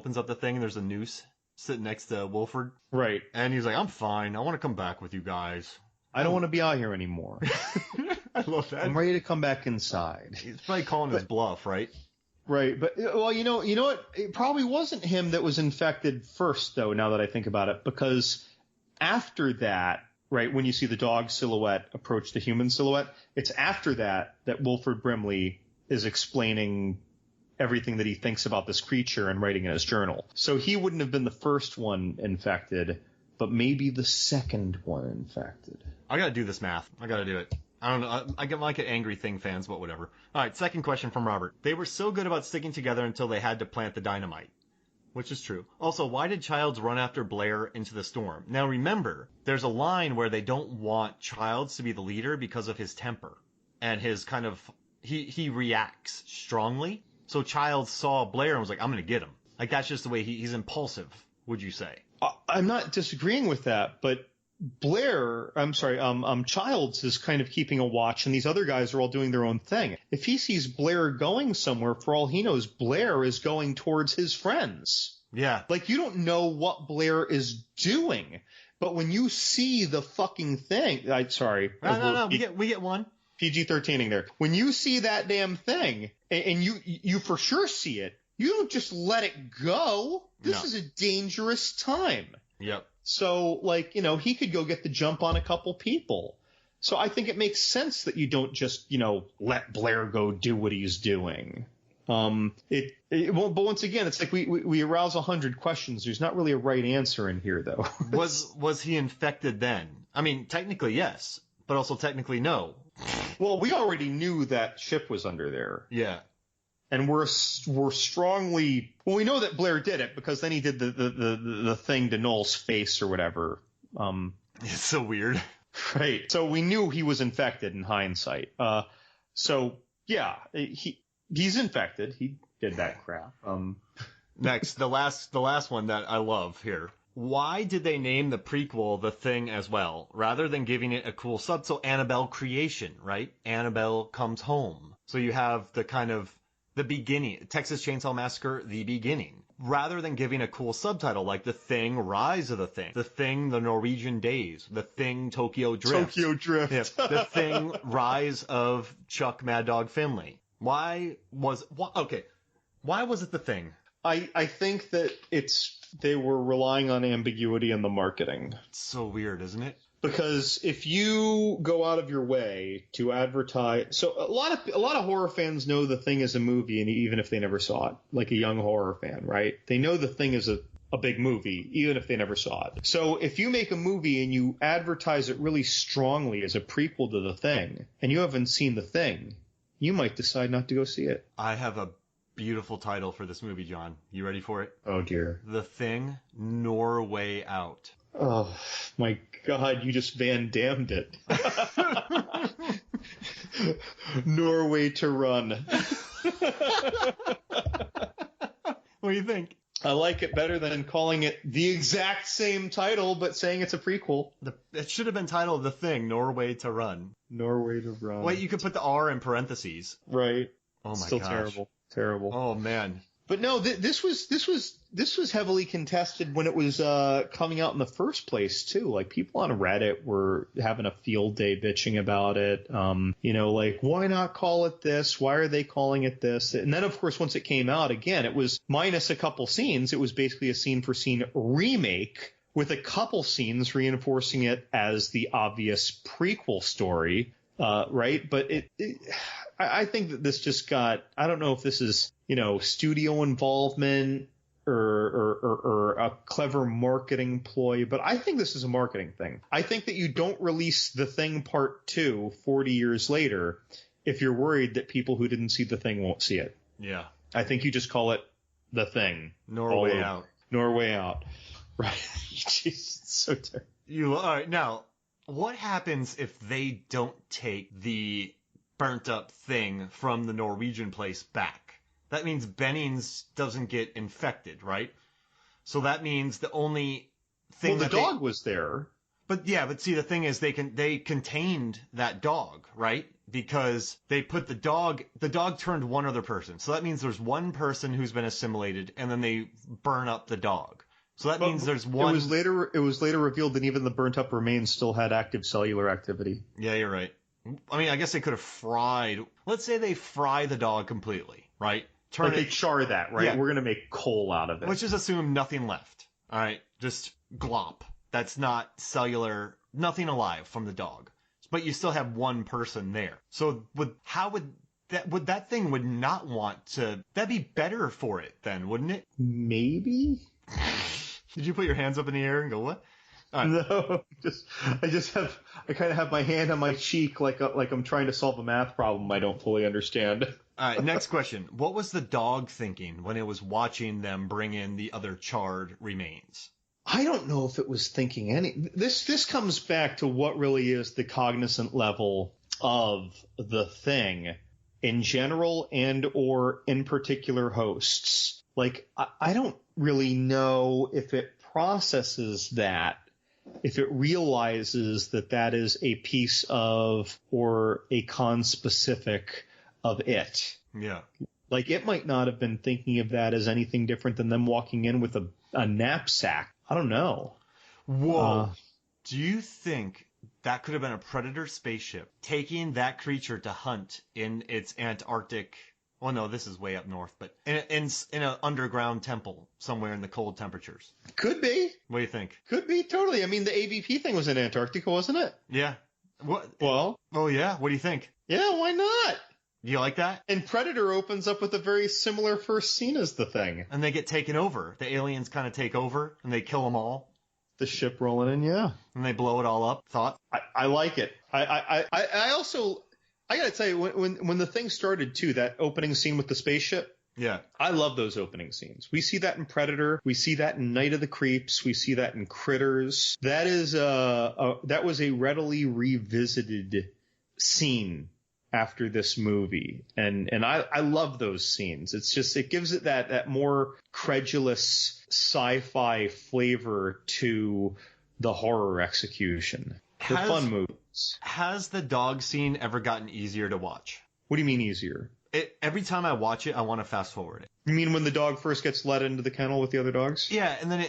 opens up the thing and there's a noose sitting next to Wolford. Right. And he's like, I'm fine. I want to come back with you guys. I don't want to be out here anymore. I love that. I'm ready to come back inside. He's probably calling his bluff, right? Right. But, well, you know what? It probably wasn't him that was infected first, though, now that I think about it, because after that, right, when you see the dog silhouette approach the human silhouette, it's after that Wilford Brimley is explaining everything that he thinks about this creature and writing in his journal. So he wouldn't have been the first one infected, but maybe the second one infected. I gotta do this math. I gotta do it. I don't know. I get like angry Thing fans, but whatever. All right, second question from Robert. They were so good about sticking together until they had to plant the dynamite. Which is true. Also, why did Childs run after Blair into the storm? Now remember, there's a line where they don't want Childs to be the leader because of his temper. And his kind of... He reacts strongly. So Childs saw Blair and was like, I'm going to get him. Like, that's just the way he's impulsive, would you say? I'm not disagreeing with that, but Childs is kind of keeping a watch, and these other guys are all doing their own thing. If he sees Blair going somewhere, for all he knows, Blair is going towards his friends. Yeah. Like, you don't know what Blair is doing, but when you see the fucking thing, No, we get one. PG-13ing there. When you see that damn thing, and you for sure see it, you don't just let it go. This is a dangerous time. Yep. So, like, he could go get the jump on a couple people. So I think it makes sense that you don't just, let Blair go do what he's doing. But once again, it's like we arouse 100 questions. There's not really a right answer in here, though. Was he infected then? I mean, technically, yes, but also technically, no. Well, we already knew that ship was under there. Yeah. And we're strongly... Well, we know that Blair did it because then he did the thing to Noel's face or whatever. It's so weird. Right. So we knew he was infected in hindsight. So, yeah, he's infected. He did that crap. Next, the last one that I love here. Why did they name the prequel The Thing as well, rather than giving it a cool subtitle? Annabelle Creation, right? Annabelle Comes Home. So you have the kind of the beginning, Texas Chainsaw Massacre, the beginning, rather than giving a cool subtitle like The Thing, Rise of the Thing, The Thing, The Norwegian Days, The Thing, Tokyo Drift. Tokyo Drift. Yeah, The Thing, Rise of Chuck Mad Dog Finley. Why was it The Thing? I think that they were relying on ambiguity in the marketing. It's so weird, isn't it? Because if you go out of your way to advertise, so a lot of horror fans know The Thing is a movie, and even if they never saw it, like a young horror fan, right? They know The Thing is a big movie, even if they never saw it. So if you make a movie and you advertise it really strongly as a prequel to The Thing, and you haven't seen The Thing, you might decide not to go see it. I have a beautiful title for this movie, John. You ready for it? Oh dear. The Thing, Norway Out. Oh my God, you just Van Damned it. Norway to Run. What do you think? I like it better than calling it the exact same title, but saying it's a prequel. It should have been titled The Thing, Norway to Run. Norway to Run. Wait, you could put the R in parentheses. Right. Oh my gosh. Still terrible. Oh man. But no, this was heavily contested when it was coming out in the first place too. Like people on Reddit were having a field day bitching about it. Like why not call it this? Why are they calling it this? And then of course once it came out again, it was minus a couple scenes. It was basically a scene for scene remake with a couple scenes reinforcing it as the obvious prequel story. Right. But I think that this just got, I don't know if this is, studio involvement or a clever marketing ploy, but I think this is a marketing thing. I think that you don't release The Thing Part 2 40 years later if you're worried that people who didn't see The Thing won't see it. Yeah. I think you just call it The Thing. Norway Out. Norway Out. Right. Jeez, it's so terrible. All right, now, what happens if they don't take the burnt up thing from the Norwegian place back? That means Bennings doesn't get infected, right? So that means the only thing the dog was there. But see, the thing is, they contained that dog, right? Because they put the dog turned one other person. So that means there's one person who's been assimilated, and then they burn up the dog. So that means there's one. It was later revealed that even the burnt up remains still had active cellular activity. Yeah, you're right. I mean, I guess they could have fried. Let's say they fry the dog completely, right? They char that, right? Yeah. We're gonna make coal out of it. Let's just assume nothing left. All right, just glop. That's not cellular, nothing alive from the dog. But you still have one person there. So that thing would not want to. That'd be better for it then, wouldn't it? Maybe. Did you put your hands up in the air and go what? Right. No, I kind of have my hand on my cheek like I'm trying to solve a math problem I don't fully understand. All right, next question. What was the dog thinking when it was watching them bring in the other charred remains? I don't know if it was thinking any. This comes back to what really is the cognizant level of the thing in general and or in particular hosts. Like, I don't really know if it processes that, if it realizes that is a piece of or a conspecific of it. Yeah. Like, it might not have been thinking of that as anything different than them walking in with a knapsack. I don't know. Whoa. Do you think that could have been a Predator spaceship taking that creature to hunt in its Antarctic? Well, no, this is way up north, but in an underground temple somewhere in the cold temperatures. Could be. What do you think? Could be, totally. I mean, the AVP thing was in Antarctica, wasn't it? Yeah. What? Well. Oh, yeah. What do you think? Yeah, why not? You like that? And Predator opens up with a very similar first scene as the thing. And they get taken over. The aliens kind of take over, and they kill them all. The ship rolling in, yeah. And they blow it all up. Thought? I like it. I also, I gotta tell you, when the thing started too, that opening scene with the spaceship. Yeah. I love those opening scenes. We see that in Predator. We see that in Night of the Creeps. We see that in Critters. That was a readily revisited scene after this movie. And I love those scenes. It's just, it gives it that more credulous sci-fi flavor to the horror execution. They're fun movies. Has the dog scene ever gotten easier to watch? What do you mean easier? Every time I watch it, I want to fast forward it. You mean when the dog first gets let into the kennel with the other dogs? Yeah, and then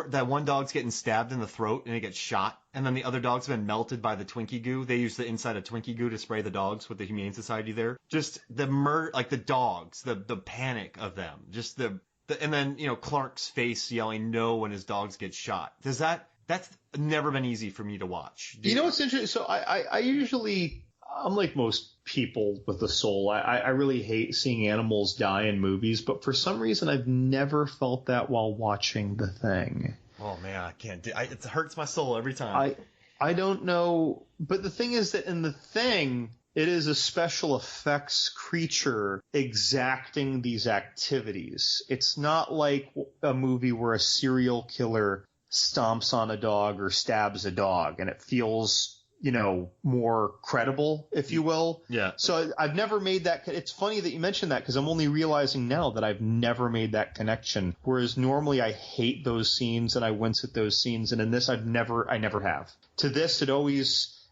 that one dog's getting stabbed in the throat and it gets shot, and then the other dog's been melted by the Twinkie goo. They use the inside of Twinkie goo to spray the dogs with the Humane Society there. Just the the dogs, the panic of them, just and then Clark's face yelling no when his dogs get shot. That's never been easy for me to watch. You know what's interesting? So I usually, I'm like most people with a soul. I really hate seeing animals die in movies, but for some reason I've never felt that while watching The Thing. Oh man, I can't do it. It hurts my soul every time. I don't know, but the thing is that in The Thing, it is a special effects creature exacting these activities. It's not like a movie where a serial killer stomps on a dog or stabs a dog and it feels more credible, if you will. Yeah. So I've never made that. It's funny that you mentioned that because I'm only realizing now that I've never made that connection. Whereas normally I hate those scenes and I wince at those scenes. And in this, I never have. To this,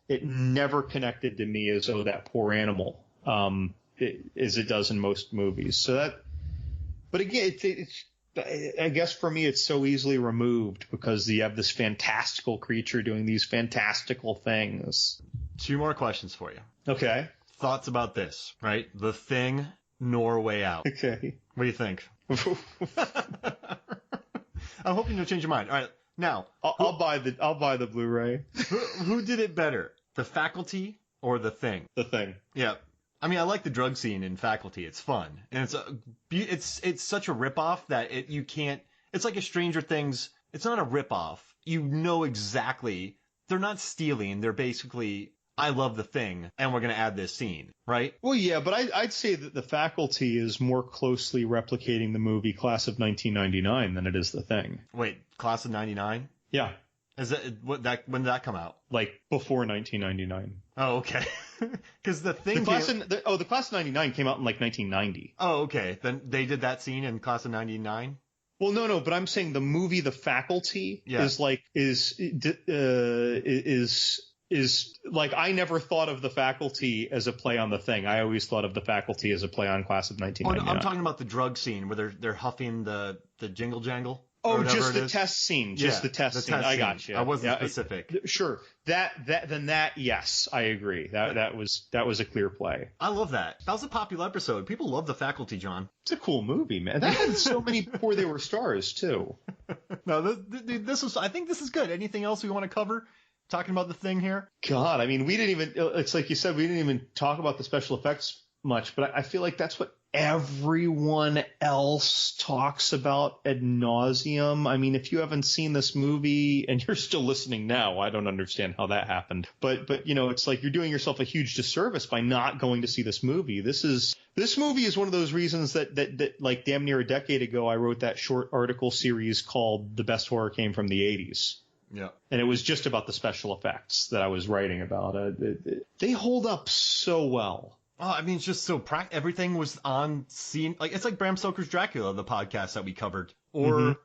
it never connected to me as, oh, that poor animal, as it does in most movies. So but again, I guess for me it's so easily removed because you have this fantastical creature doing these fantastical things. 2 more questions for you. Okay. Thoughts about this, right? The Thing, Way Out. Okay. What do you think? I'm hoping you'll change your mind. All right. Now, I'll buy the Blu-ray. Who did it better? The Faculty or The Thing? The Thing. Yeah. I mean, I like the drug scene in Faculty. It's fun, and it's such a ripoff that you can't. It's like a Stranger Things. It's not a ripoff. You know exactly. They're not stealing. They're basically, I love The Thing, and we're gonna add this scene, right? Well, yeah, but I'd say that The Faculty is more closely replicating the movie Class of 1999 than it is The Thing. Wait, Class of '99? Yeah. When did that come out? Like before 1999. Oh, okay. Because The Thing. The Class of '99 came out in like 1990. Oh, okay. Then they did that scene in Class of '99. Well, no, but I'm saying the movie The Faculty is like is like, I never thought of The Faculty as a play on The Thing. I always thought of The Faculty as a play on Class of 1999. I'm talking about the drug scene where they're huffing the jingle jangle. Oh, just the test scene. Just the test scene. I got you. I wasn't specific. Sure. That yes, I agree. That was a clear play. I love that. That was a popular episode. People love The Faculty, John. It's a cool movie, man. That had so many before they were stars too. No, I think this is good. Anything else we want to cover? Talking about The Thing here? God, I mean, we didn't even, it's like you said, we didn't even talk about the special effects much, but I feel like that's what everyone else talks about ad nauseum. I mean, if you haven't seen this movie and you're still listening now, I don't understand how that happened. But it's like you're doing yourself a huge disservice by not going to see this movie. This movie is one of those reasons that like damn near a decade ago, I wrote that short article series called The Best Horror Came from the 80s. Yeah. And it was just about the special effects that I was writing about. They hold up so well. Oh, I mean, it's just so everything was on scene. Like, it's like Bram Stoker's Dracula, the podcast that we covered, or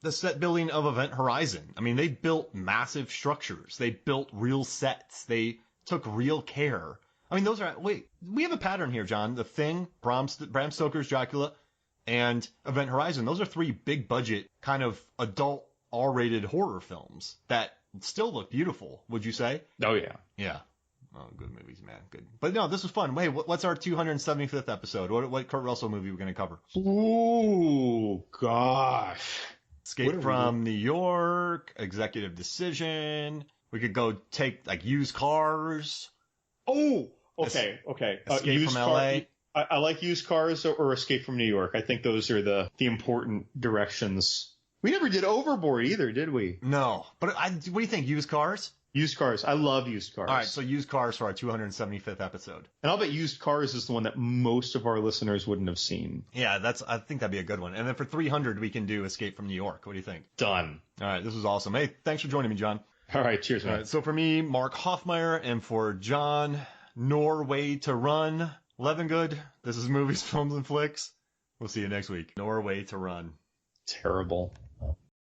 the set building of Event Horizon. I mean, they built massive structures. They built real sets. They took real care. I mean, we have a pattern here, John. The Thing, Bram Stoker's Dracula, and Event Horizon. Those are 3 big budget kind of adult R-rated horror films that still look beautiful, would you say? Oh, yeah. Yeah. Oh, good movies, man. Good. But no, this was fun. Wait, what's our 275th episode? What Kurt Russell movie are we going to cover? Ooh, gosh. Escape from New York, Executive Decision. We could go take, like, Used Cars. Oh, okay. Escape from L.A. I like Used Cars or Escape from New York. I think those are the important directions. We never did Overboard either, did we? No. But what do you think? Used Cars? Used Cars. I love Used Cars. All right, so Used Cars for our 275th episode. And I'll bet Used Cars is the one that most of our listeners wouldn't have seen. Yeah, I think that'd be a good one. And then for 300, we can do Escape from New York. What do you think? Done. All right, this was awesome. Hey, thanks for joining me, John. All right, cheers, man. All right, so for me, Mark Hoffmeyer, and for John, Norway to Run, Levengood, this is Movies, Films, and Flicks. We'll see you next week. Norway to Run. Terrible.